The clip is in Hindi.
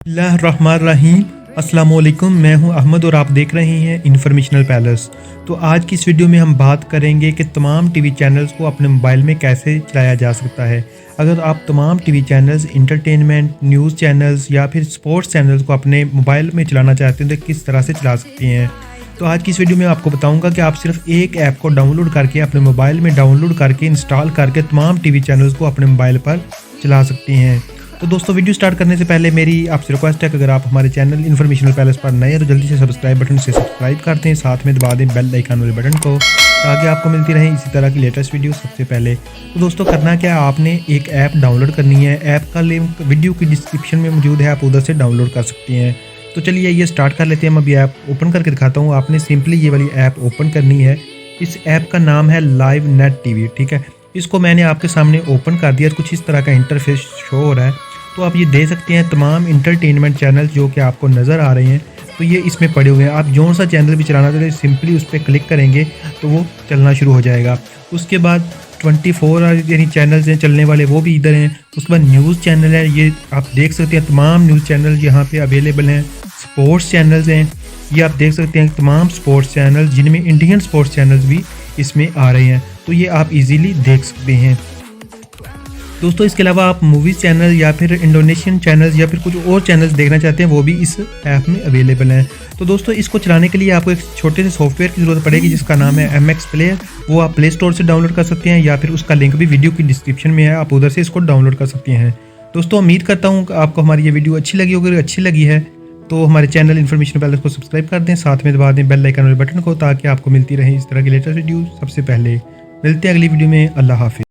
बिस्मिल्लाहिर्रहमानिर्रहीम। अस्सलामुअलैकुम, मैं हूं अहमद और आप देख रहे हैं इन्फॉर्मेशनल पैलेस। तो आज की इस वीडियो में हम बात करेंगे कि तमाम टीवी चैनल्स को अपने मोबाइल में कैसे चलाया जा सकता है। अगर आप तमाम TV channels, entertainment, news channels या फिर स्पोर्ट्स चैनल्स को अपने मोबाइल में चलाना चाहते हैं तो किस तरह से चला सकते हैं। तो आज की इस वीडियो में आपको बताऊंगा कि आप सिर्फ एक ऐप को डाउनलोड करके अपने मोबाइल में डाउनलोड करके इंस्टॉल करके तमाम टीवी चैनल्स को अपने मोबाइल पर चला सकते हैं। तो दोस्तों, वीडियो स्टार्ट करने से पहले मेरी आपसे रिक्वेस्ट है कि अगर आप हमारे चैनल इन्फॉर्मेशनल पैलेस पर नए हैं तो जल्दी से सब्सक्राइब बटन से सब्सक्राइब कर दें, साथ में दबा दें बेल आइकन वाले बटन को ताकि आपको मिलती रहे इसी तरह की लेटेस्ट वीडियो सबसे पहले। तो दोस्तों, करना क्या है, आपने एक ऐप डाउनलोड करनी है। ऐप का लिंक वीडियो की डिस्क्रिप्शन में मौजूद है, आप उधर से डाउनलोड कर सकते हैं। तो चलिए ये स्टार्ट कर लेते हैं। मैं अभी ऐप ओपन करके दिखाता हूँ। आपने सिंपली ये वाली ऐप ओपन करनी है। इस ऐप का नाम है लाइव नेट टीवी, ठीक है। इसको मैंने आपके सामने ओपन कर दिया। कुछ इस तरह का इंटरफेस शो हो रहा है। तो आप ये देख सकते हैं तमाम इंटरटेनमेंट चैनल जो कि आपको नज़र आ रहे हैं, तो ये इसमें पड़े हुए हैं। आप जो सा चैनल भी चलाना चाहते हैं सिंपली उस पर क्लिक करेंगे तो वो चलना शुरू हो जाएगा। उसके बाद 24 आवर यानी चैनल्स हैं चलने वाले, वो भी इधर हैं। उसके बाद न्यूज़ चैनल है, ये आप देख सकते हैं तमाम न्यूज़ चैनल यहाँ पे अवेलेबल हैं। स्पोर्ट्स चैनल्स हैं, ये आप देख सकते हैं तमाम स्पोर्ट्स चैनल, जिनमें इंडियन स्पोर्ट्स चैनल्स भी इसमें आ रहे हैं। तो ये आप इजीली देख सकते हैं। दोस्तों, इसके अलावा आप मूवीज़ चैनल या फिर इंडोनेशियन चैनल्स या फिर कुछ और चैनल्स देखना चाहते हैं, वो भी इस ऐप में अवेलेबल हैं। तो दोस्तों, इसको चलाने के लिए आपको एक छोटे से सॉफ्टवेयर की ज़रूरत पड़ेगी जिसका नाम है MX प्लेयर। वो आप प्ले स्टोर से डाउनलोड कर सकते हैं या फिर उसका लिंक भी वीडियो की डिस्क्रिप्शन में है, आप उधर से इसको डाउनलोड कर सकते हैं। दोस्तों, उम्मीद करता हूँ कि आपको हमारी ये वीडियो अच्छी लगी होगी। अगर अच्छी लगी है तो हमारे चैनल इन्फॉर्मेशन पैलेस को सब्सक्राइब कर दें, साथ में दबा दें बेल आइकन वाले बटन को ताकि आपको मिलती रहे इस तरह की लेटेस्ट वीडियो सबसे पहले। मिलते हैं अगली वीडियो में। अल्लाह हाफिज़।